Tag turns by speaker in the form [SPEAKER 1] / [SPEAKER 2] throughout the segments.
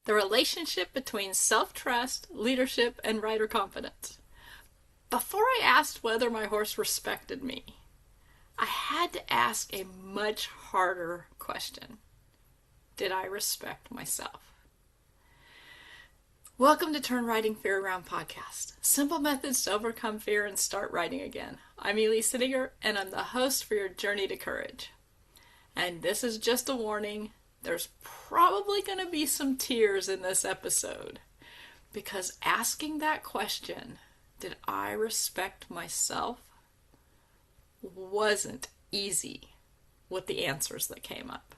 [SPEAKER 1] the relationship between self-trust, leadership, and rider confidence. Before I asked whether my horse respected me, I had to ask a much harder question. Did I respect myself? Welcome to Turn Riding Fear Around podcast. Simple methods to overcome fear and start riding again. I'm Elise Sittinger, and I'm the host for your journey to courage. And this is just a warning. There's probably going to be some tears in this episode, because asking that question, did I respect myself, wasn't easy with the answers that came up.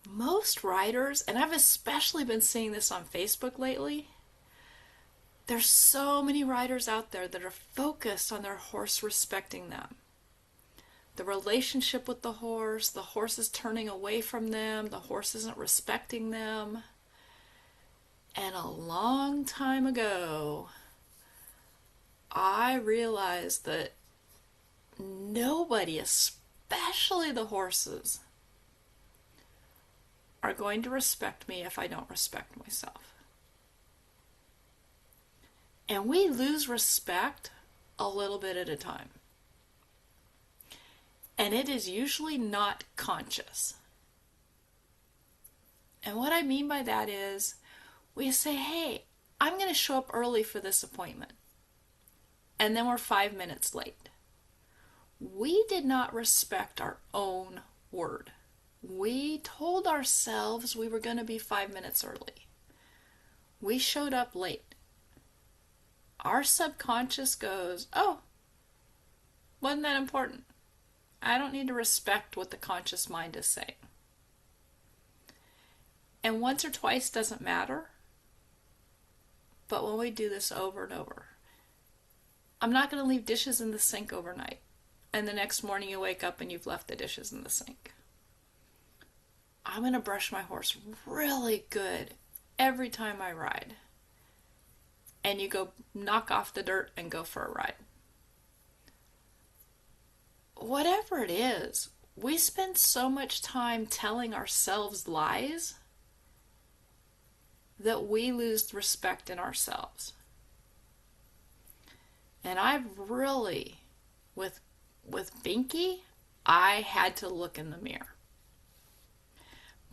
[SPEAKER 1] Most riders, and I've especially been seeing this on Facebook lately, there's so many riders out there that are focused on their horse respecting them. The relationship with the horse is turning away from them, the horse isn't respecting them. And a long time ago, I realized that nobody, especially the horses, are going to respect me if I don't respect myself. And we lose respect a little bit at a time. And it is usually not conscious. And what I mean by that is, we say, hey, I'm going to show up early for this appointment. And then we're 5 minutes late. We did not respect our own word. We told ourselves we were going to be 5 minutes early. We showed up late. Our subconscious goes, oh, wasn't that important? I don't need to respect what the conscious mind is saying. And once or twice doesn't matter. But when we do this over and over, I'm not going to leave dishes in the sink overnight. And the next morning you wake up and you've left the dishes in the sink. I'm going to brush my horse really good every time I ride. And you go knock off the dirt and go for a ride. Whatever it is, we spend so much time telling ourselves lies that we lose respect in ourselves. And I've really, with Binky, I had to look in the mirror.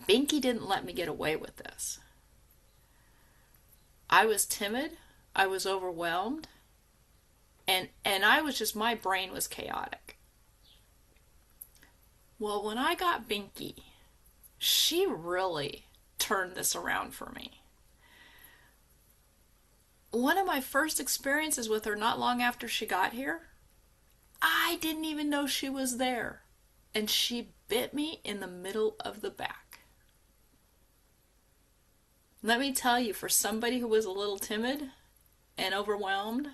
[SPEAKER 1] Binky didn't let me get away with this. I was timid, I was overwhelmed, and I was just, my brain was chaotic. Well, when I got Binky, she really turned this around for me. One of my first experiences with her not long after she got here, I didn't even know she was there. And she bit me in the middle of the back. Let me tell you, for somebody who was a little timid and overwhelmed,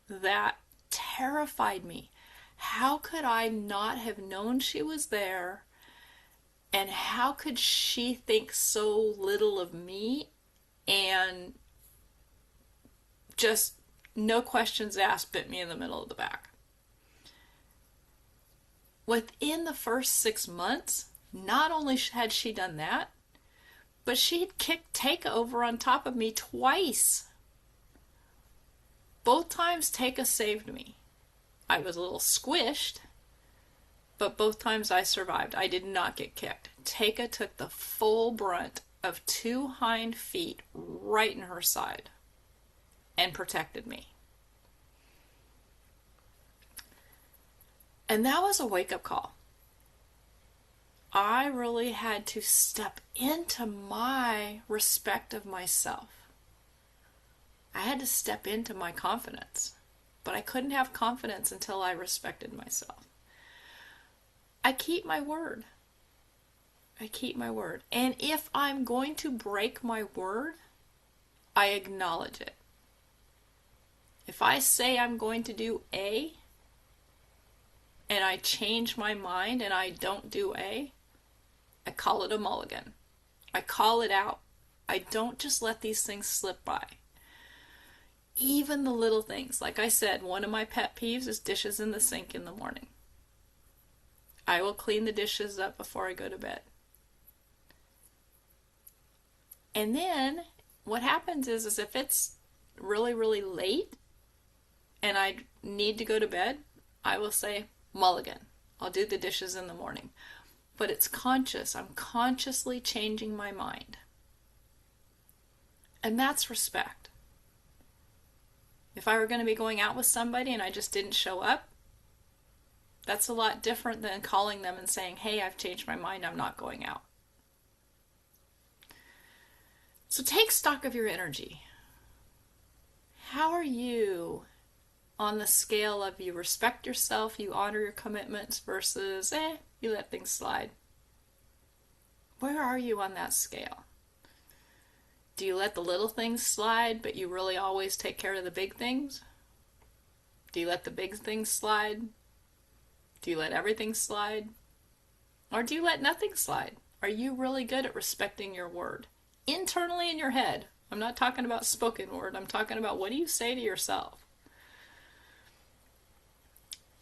[SPEAKER 1] that terrified me. How could I not have known she was there? And how could she think so little of me? And just no questions asked, bit me in the middle of the back. Within the first 6 months, not only had she done that, but she'd kicked Takeover on top of me twice. Both times Take saved me. I was a little squished, but both times I survived. I did not get kicked. Take took the full brunt of 2 hind feet right in her side and protected me. And that was a wake-up call. I really had to step into my respect of myself. I had to step into my confidence. But I couldn't have confidence until I respected myself. I keep my word. I keep my word. And if I'm going to break my word, I acknowledge it. If I say I'm going to do A, and I change my mind and I don't do A, I call it a mulligan. I call it out. I don't just let these things slip by. Even the little things. Like I said, one of my pet peeves is dishes in the sink in the morning. I will clean the dishes up before I go to bed. And then what happens is if it's really, really late and I need to go to bed, I will say, mulligan. I'll do the dishes in the morning. But it's conscious. I'm consciously changing my mind. And that's respect. If I were going to be going out with somebody and I just didn't show up, that's a lot different than calling them and saying, hey, I've changed my mind, I'm not going out. So take stock of your energy. How are you on the scale of you respect yourself, you honor your commitments versus, you let things slide? Where are you on that scale? Do you let the little things slide, but you really always take care of the big things? Do you let the big things slide? Do you let everything slide? Or do you let nothing slide? Are you really good at respecting your word? Internally in your head. I'm not talking about spoken word. I'm talking about what do you say to yourself?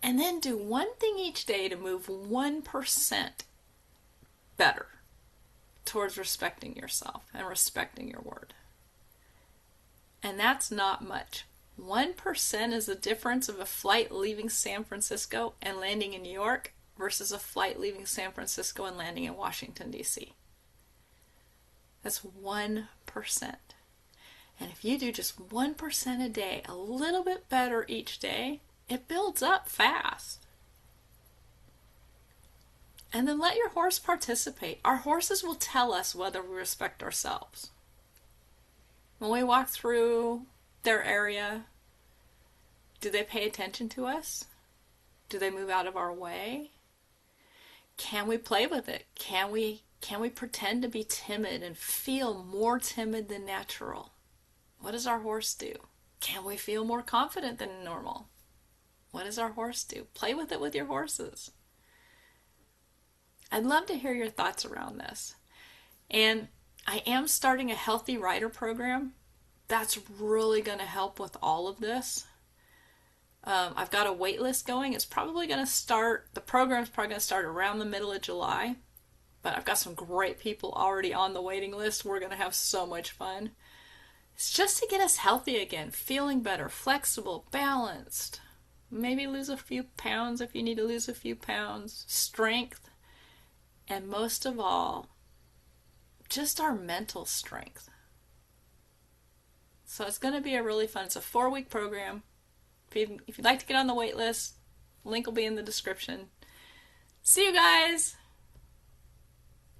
[SPEAKER 1] And then do one thing each day to move 1% better towards respecting yourself and respecting your word. And that's not much. 1% is the difference of a flight leaving San Francisco and landing in New York versus a flight leaving San Francisco and landing in Washington, D.C. That's 1%. And if you do just 1% a day, a little bit better each day, it builds up fast. And then let your horse participate. Our horses will tell us whether we respect ourselves. When we walk through their area, do they pay attention to us? Do they move out of our way? Can we play with it? Can we pretend to be timid and feel more timid than natural? What does our horse do? Can we feel more confident than normal? What does our horse do? Play with it with your horses. I'd love to hear your thoughts around this. And I am starting a healthy rider program. That's really going to help with all of this. I've got a wait list going. It's probably going to start, the program's probably going to start around the middle of July. But I've got some great people already on the waiting list. We're going to have so much fun. It's just to get us healthy again, feeling better, flexible, balanced. Maybe lose a few pounds if you need to lose a few pounds. Strength. And most of all, just our mental strength. So it's going to be a really fun, it's a 4-week program. If you'd like to get on the wait list, link will be in the description. See you guys!